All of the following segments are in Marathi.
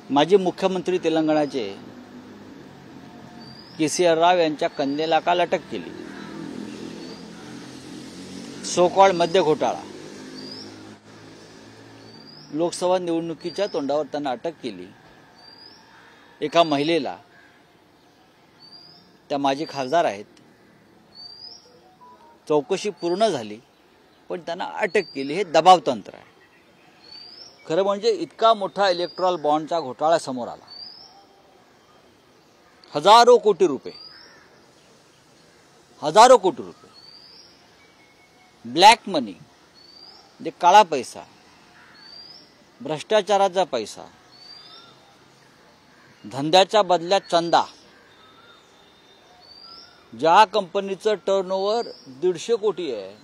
माजी मुख्यमंत्री तेलंगणाचे केसीआर राव यांच्या कन्येला काल अटक केली। सो कॉल्ड मद्य घोटाळा, लोकसभा निवडणुकीच्या तोंडावर त्यांना अटक केली। एका महिलेला, त्या माजी खासदार आहेत, चौकशी पूर्ण झाली पण त्यांना अटक केली। हे दबाव तंत्र आहे। खरं म्हणजे इतका मोठा इलेक्ट्रॉल बॉन्डचा घोटाळा समोर आला, हजारो कोटी रुपये, ब्लॅक मनी म्हणजे काळा पैसा, भ्रष्टाचाराचा पैसा, धंद्याच्या बदल्यात चंदा। ज्या कंपनीचं टर्नओव्हर 150 कोटी आहे,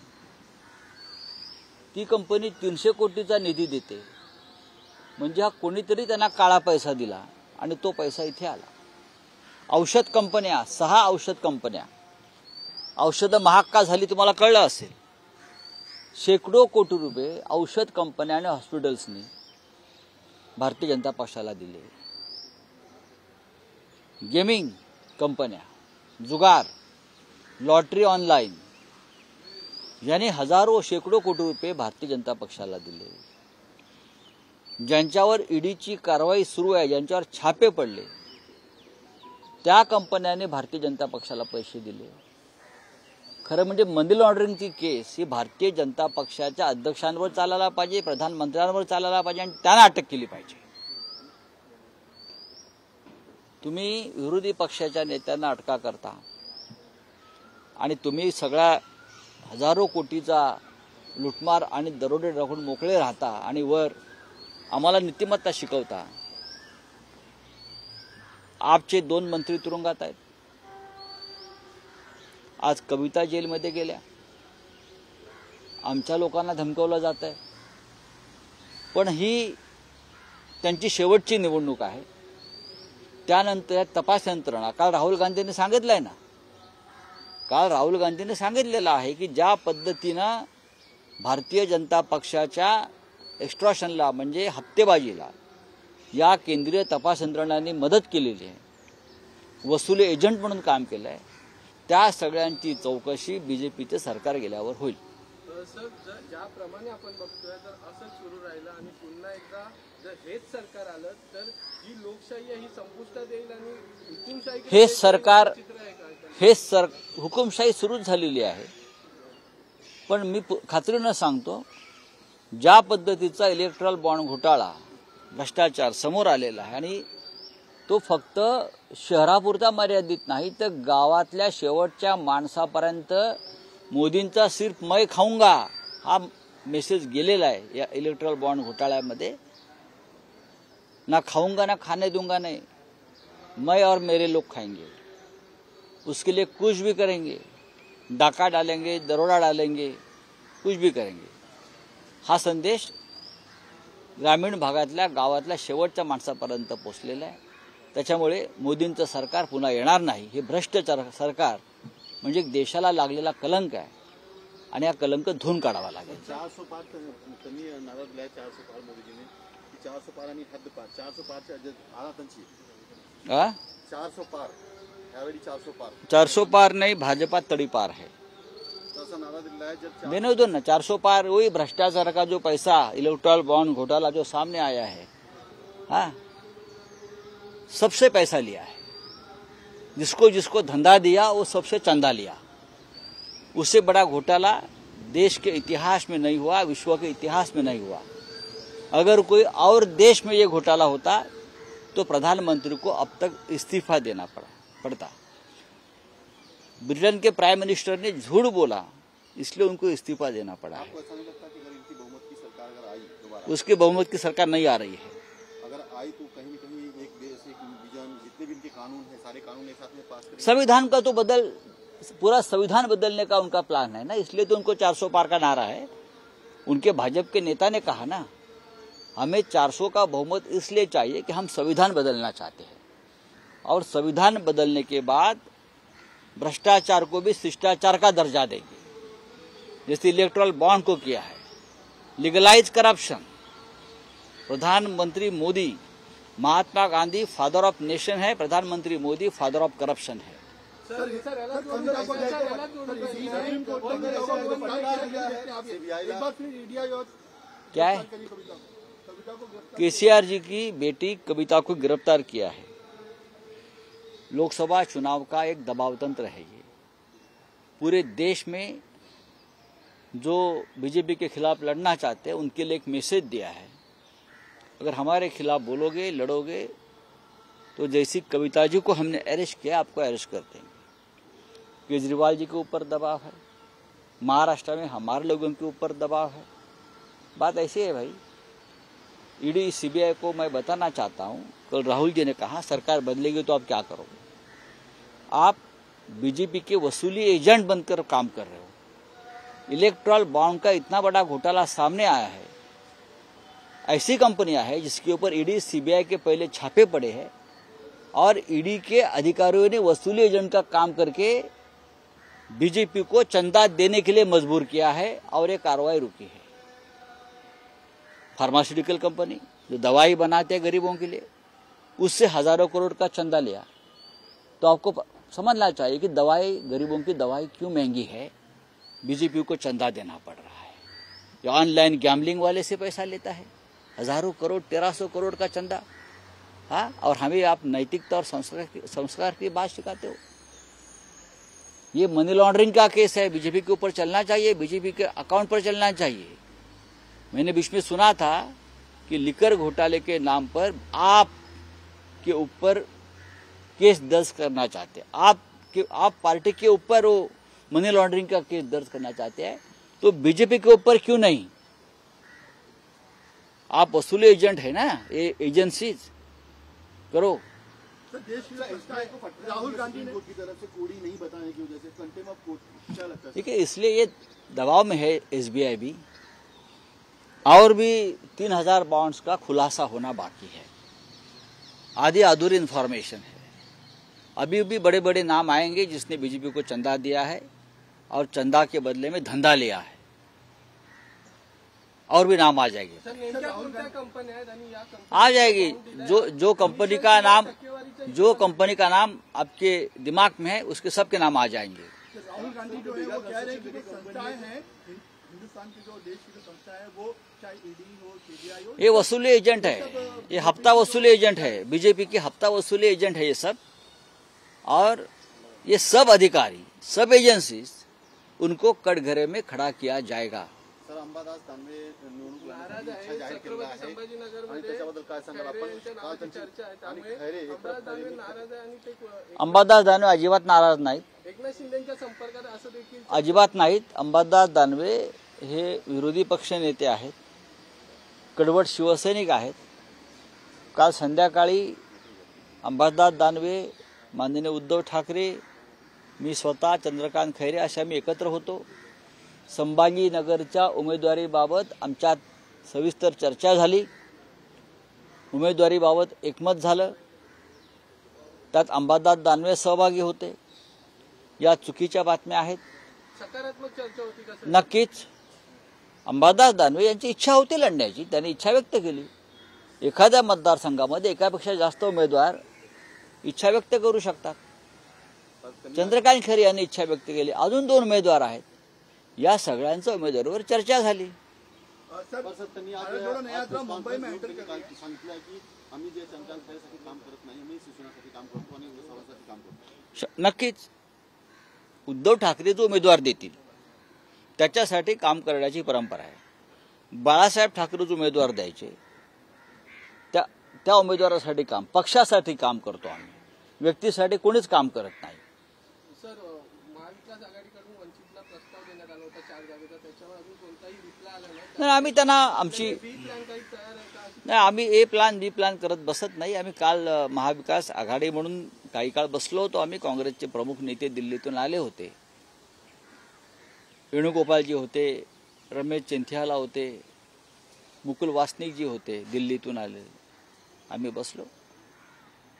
ती कंपनी 300 कोटीचा निधी देते। म्हणजे हा कोणीतरी त्यांना काळा पैसा दिला आणि तो पैसा इथे आला। औषध कंपन्या, 6 औषध कंपन्या, औषधं महाग का झाली तुम्हाला कळलं असेल। शेकडो कोटी रुपये औषध कंपन्या आणि हॉस्पिटल्सनी भारतीय जनता पक्षाला दिले। गेमिंग कंपन्या, जुगार, लॉटरी ऑनलाइन याने हजारो शेकडो कोटी रुपये भारतीय जनता पक्षाला दिले। ज्यांच्यावर ईडीची कारवाई सुरू आहे, ज्यांच्यावर छापे पडले, त्या कंपन्यांनी भारतीय जनता पक्षाला पैसे दिले। खरं म्हणजे मनी लॉन्ड्रिंगची केस ही भारतीय जनता पक्षाच्या अध्यक्षांवर चालायला पाहिजे, प्रधानमंत्र्यांवर चालायला पाहिजे आणि त्यांना अटक केली पाहिजे। तुम्ही विरोधी पक्षाच्या नेत्यांना अटका करता आणि तुम्ही सगळ्या हजारो कोटीचा लुटमार आणि दरोडे टाकून मोकळे राहता आणि वर आम्हाला नीतिमत्ता शिकवता। आपचे 2 मंत्री तुरुंगात आहेत, आज कविता जेलमध्ये गेल्या, आमच्या लोकांना धमकवलं जात आहे। पण ही त्यांची शेवटची निवडणूक आहे। त्यानंतर तपास यंत्रणा, काल राहुल गांधींनी सांगितलंय ना, राहुल गांधींनी सांगितलेलं आहे की ज्या पद्धतीनं भारतीय जनता पक्षाच्या एक्स्ट्रॉशनला म्हणजे हप्तेबाजीला या केंद्रीय तपास यंत्रणांनी मदत केलेली आहे, वसुली एजंट म्हणून काम केलं आहे, त्या सगळ्यांची चौकशी बीजेपीचे सरकार गेल्यावर होईल। सर, ज्याप्रमाणे आपण बघतोय जर असं सुरू राहिलं आणि पुन्हा एकदा जर हेच सरकार आलं तर जी लोकशाही आहे ही संपुष्टात येईल आणि हुकुमशाही हुकुमशाही सुरूच झालेली आहे। पण मी खात्रीनं सांगतो, ज्या पद्धतीचा इलेक्ट्रॉल बॉन्ड घोटाळा, भ्रष्टाचार समोर आलेला आहे आणि तो फक्त शहरापुरता मर्यादित नाही तर गावातल्या शेवटच्या माणसापर्यंत मोदींचा सिर्फ मैं खाऊंगा हा मेसेज गेलेला आहे या इलेक्ट्रॉल बॉन्ड घोटाळ्यामध्ये। ना खाऊंगा ना खाने दूंगा नहीं, मैं और मेरे लोग खाएंगे, उसके लिए कुछ भी करेंगे, डाका डालेंगे, दरोड़ा डालेंगे, कुछ भी करेंगे। हा संदेश ग्रामीण भागातल्या गावातल्या शेवटच्या माणसापर्यंत पोहोचलेला आहे। त्याच्यामुळे मोदींचं सरकार पुन्हा येणार नाही। हे भ्रष्ट सरकार म्हणजे देशाला लागलेला कलंक आहे आणि हा कलंक धुवून काढावा लागेल। 400 पार त्यांनी नारा दिलाय, 400 पार मोदीजीने, 400 पार आणि हद्द पार, 400 पारच्या आला त्यांची 400 पार, यावेळी 400 पार, 400 पार नहीं, भाजपा तड़ी पार है, ऐसा नारा दिलाय। जब देने दो ना 400 पार। वही भ्रष्टाचार का जो पैसा, इलेक्ट्रॉल बॉन्ड घोटाला जो सामने आया है, हाँ, सबसे पैसा लिया है। जिसको जिसको धंधा दिया वो सबसे चंदा लिया। उससे बड़ा घोटाला देश के इतिहास में नहीं हुआ, विश्व के इतिहास में नहीं हुआ। अगर कोई और देश में ये घोटाला होता तो प्रधानमंत्री को अब तक इस्तीफा देना पड़ता। ब्रिटेन के प्राइम मिनिस्टर ने झूठ बोला, इसलिए उनको इस्तीफा देना पड़ा है। इनकी बहुमत की सरकार अगर आई दोबारा, उसकी बहुमत की सरकार नहीं आ रही है। अगर आई तो कहीं न कहीं एक देश, एक विजन, जितने भी इनके कानून है, सारे कानून एक साथ में पास करेंगे। संविधान का तो पूरा संविधान बदलने का उनका प्लान है ना, इसलिए तो उनको 400 पार का नारा है। उनके भाजपा के नेता ने कहा ना, हमें 400 का बहुमत इसलिए चाहिए कि हम संविधान बदलना चाहते हैं और संविधान बदलने के बाद भ्रष्टाचार को भी शिष्टाचार का दर्जा देंगे, जैसे इलेक्ट्रल बॉन्ड को किया है। लीगलाइज करप्शन, प्रधानमंत्री Modi Mahatma Gandhi father of nation है, प्रधानमंत्री मोदी फादर ऑफ करप्शन है। क्या है? केसीआर जी की बेटी कविता को गिरफ्तार किया है। लोकसभा चुनाव का एक दबाव तंत्र है ये। पूरे देश में जो बीजेपी के खिलाफ लड़ना चाहते हैं उनके लिए एक मैसेज दिया है, अगर हमारे खिलाफ बोलोगे, लड़ोगे तो जैसी कविता जी को हमने अरेस्ट किया आपको अरेस्ट कर देंगे। केजरीवाल जी के ऊपर दबाव है, महाराष्ट्र में हमारे लोगों के ऊपर दबाव है। बात ऐसी है भाई, ईडी सीबीआई को मैं बताना चाहता हूं, कल राहुल जी ने कहा सरकार बदलेगी तो आप क्या करोगे? आप बीजेपी के वसूली एजेंट बनकर काम कर रहे हो। इलेक्ट्रल बॉन्ड का इतना बड़ा घोटाला सामने आया है, ऐसी कंपनियां हैं जिसके ऊपर ईडी सीबीआई के पहले छापे पड़े हैं और ईडी के अधिकारियों ने वसूली एजेंट का काम करके बीजेपी को चंदा देने के लिए मजबूर किया है और ये कार्रवाई रुकी है। फार्मास्यूटिकल कंपनी जो दवाई बनाते हैं गरीबों के लिए, उससे हजारों करोड़ का चंदा लिया। तो आपको समझना चाहिए कि दवाई, गरीबों की दवाई क्यों महंगी है, बीजेपी को चंदा देना पड़ रहा है। ये ऑनलाइन गैम्बलिंग वाले से पैसा लेता है, हजारों करोड़, 1300 करोड़ का चंदा। हाँ, और हमें आप नैतिकता और संस्कार की बात सिखाते हो। ये मनी लॉन्ड्रिंग का केस है, बीजेपी के ऊपर चलना चाहिए, बीजेपी के अकाउंट पर चलना चाहिए। मैंने बीच में सुना था कि लिकर घोटाले के नाम पर आप के ऊपर केस दर्ज करना चाहते हैं, आप पार्टी के ऊपर वो मनी लॉन्ड्रिंग का केस दर्ज करना चाहते हैं, तो बीजेपी के ऊपर क्यों नहीं? आप वसूली एजेंट है ना, ये एजेंसीज करो। राहुल गांधी की तरफ से कोड़ी नहीं बताने की वजह से कंटेम्प्ट ऑफ कोर्ट क्या लगता है? देखिए, इसलिए ये दबाव में है एसबीआई भी, और भी 3000 बॉन्ड्स का खुलासा होना बाकी है। आधी अधूरी इंफॉर्मेशन है। अभी भी बड़े बड़े नाम आएंगे जिसने बीजेपी को चंदा दिया है और चंदा के बदले में धंधा लिया है, और भी नाम आ जाएंगे। आ जाएगी। जो कंपनी का नाम आपके दिमाग में है उसके सबके नाम आ जाएंगे। राहुल गांधी जो है वो कह रहे हैं कि जो संस्थाएं हैं, हिंदुस्तान की जो देश की जो संस्था है, वो चाहे ईडी हो, सीबीआई हो, ये वसूली एजेंट है, ये हफ्ता वसूली एजेंट है, बीजेपी की हफ्ता वसूली एजेंट है ये सब। और ये सब अधिकारी, सब एजेंसी, उनको कटघरे में खड़ा किया जाएगा। सर, अंबादास दानवे निवडणूक लढवण्याची इच्छा जाहीर केलेली आहे आणि त्याच्याबद्दल काय सांगाल आपण? काल त्यांची आणि खैरे अंबादास दानवे अजिबात नाराज नाहीत, एकनाथ शिंदेच्या संपर्कात असं देखील अजिबात नाहीत। अंबादास दानवे हे विरोधी पक्ष नेते आहेत, कडवट शिवसैनिक आहेत। काल संध्याकाळी अंबादास दानवे, माननीय उद्धव ठाकरे, मी स्वतः, चंद्रकांत खैरे अशा मी एकत्र होतो। संभाजीनगरच्या उमेदवारीबाबत आमच्यात सविस्तर चर्चा झाली, उमेदवारीबाबत एकमत झालं, त्यात अंबादास दानवे सहभागी होते। या चुकीच्या बातम्या आहेत। सकारात्मक चर्चा होती का? नक्कीच अंबादास दानवे यांची इच्छा होती लढण्याची, त्यांनी इच्छा व्यक्त केली। एखाद्या मतदारसंघामध्ये एकापेक्षा जास्त उमेदवार इच्छा व्यक्त करू शकतात। चंद्रकांत खैरे यांनी इच्छा व्यक्त केली, अजून 2 उमेदवार आहेत। या सगळ्यांच्या उमेदवारीवर चर्चा झाली। त्यांनी आज मुंबई में सांगितलं की आम्ही जे चंद्रकांत खैरेसाठी काम करत नाही, आम्ही शिवसेनेसाठी काम करतो आणि सर्वांसाठी काम करतो। नक्कीच उद्धव ठाकरे जो उमेदवार देतील त्याच्यासाठी काम करण्याची परंपरा आहे। बाळासाहेब ठाकरे जो उमेदवार द्यायचे त्या उमेदवारासाठी काम, पक्षासाठी काम करतो आम्ही, व्यक्तीसाठी कोणीच काम करत नाही। सर, महाविकास आघाडीकडून वंचितला प्रस्ताव देण्यात आला होता 4 जागेचा, त्याच्यावर अजून कोणताही रिप्लाय आला नाही। आम्ही त्यांना आमची बी प्लॅन काही तयार आहे का? नाही, आम्ही ए प्लॅन बी प्लॅन करत बसत नाही। आम्ही काल महाविकास आघाडी म्हणून काही काळ बसलो होतो। आम्ही काँग्रेसचे प्रमुख नेते दिल्लीतून आले होते, वेणुगोपालजी होते, रमेश चेंथियाला होते, मुकुल वासनिक जी होते, दिल्लीतून आले। आम्ही बसलो।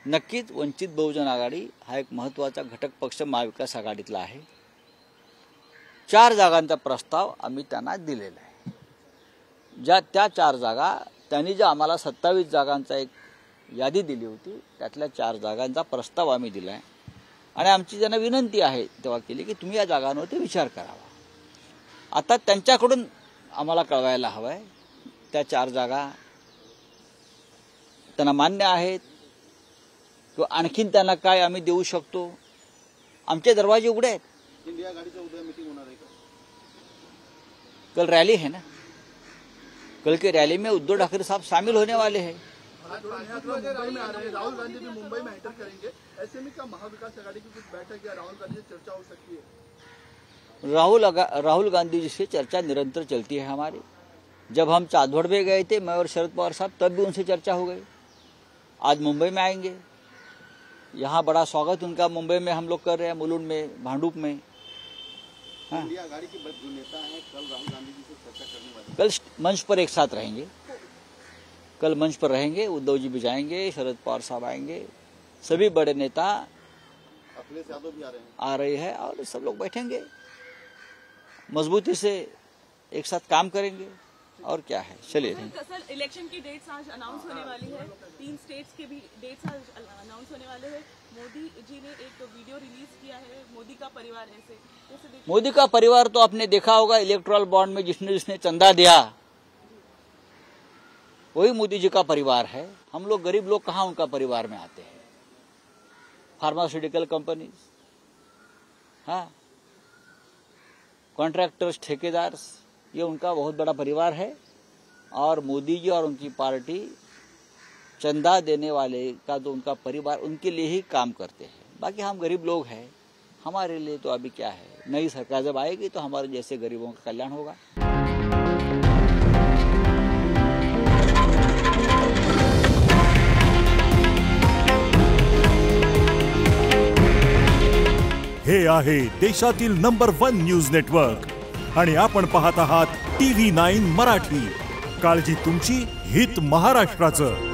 नक्कीच वंचित बहुजन आघाडी हा एक महत्त्वाचा घटक पक्ष महाविकास आघाडीतला आहे। 4 जागांचा प्रस्ताव आम्ही त्यांना दिलेला आहे। त्या 4 जागा त्यांनी जे आम्हाला 27 जागांचा एक यादी दिली होती, त्यातल्या 4 जागांचा प्रस्ताव आम्ही दिला आहे आणि आमची त्यांना विनंती आहे तेव्हा केली की तुम्ही या जागांवरती विचार करावा. आता त्यांच्याकडून आम्हाला कळवायला हवं आहे त्या 4 जागा त्यांना मान्य आहेत किंवा आणखीन त्यांना काय आम्ही देऊ शकतो. आमचे दरवाजे उघडे आहेत. इंडिया आघाडीचं उद्या मीटिंग होणार आहे का? कल रैली है ना, कल की रैली में उद्धव ठाकरे साहब शामिल होने वाले हैं. मुंबई में आ रहे हैं, राहुल गांधी भी मुंबई में एंटर करेंगे. ऐसे में क्या महाविकास आघाड़ी की कुछ बैठक या राहुल गांधी से चर्चा हो सकती है? राहुल गांधी जी से चर्चा निरंतर चलती है हमारी. जब हम चांदवड़ में गए थे मैं और शरद पवार साहब, तब भी उनसे चर्चा हो गई. आज मुंबई में आएंगे, यहाँ बड़ा स्वागत उनका मुंबई में हम लोग कर रहे हैं, मुलुंड में, भांडुप में. हाँ, इंडिया आघाड़ी के जो नेता हैं कल राहुल गांधी जी से चर्चा करने वाले कल मंच पर एक साथ रहेंगे. कल मंच पर रहेंगे, उद्धव जी भी जाएंगे, शरद पवार साहब आएंगे, सभी बड़े नेता अखिलेश यादव भी आ रहे हैं और सब लोग बैठेंगे, मजबूती से एक साथ काम करेंगे. और क्या है, चलिए. सर, इलेक्शन की डेट्स आज अनाउंस होने वाली है, 3 स्टेट्स के भी डेट्स आज अनाउंस होने वाले हैं. मोदी जी ने एक वीडियो रिलीज किया है, मोदी का परिवार ऐसे. मोदी का परिवार तो आपने देखा होगा, इलेक्टोरल बॉन्ड में जिसने जिसने चंदा दिया वही मोदी जी का परिवार है. हम लोग गरीब लोग कहाँ उनका परिवार में आते हैं. फार्मास्यूटिकल कंपनीज, हाँ, कॉन्ट्रैक्टर्स, ठेकेदार्स, ये उनका बहुत बड़ा परिवार है. और मोदी जी और उनकी पार्टी चंदा देने वाले का जो उनका परिवार, उनके लिए ही काम करते हैं. बाकी हम गरीब लोग हैं, हमारे लिए तो अभी क्या है, नई सरकार जब आएगी तो हमारे जैसे गरीबों का कल्याण होगा. हे आहे देशातील नंबर 1 न्यूज नेटवर्क आणि आपण पाहत आहात TV9 मराठी. काळजी तुमची, हित महाराष्ट्राचं.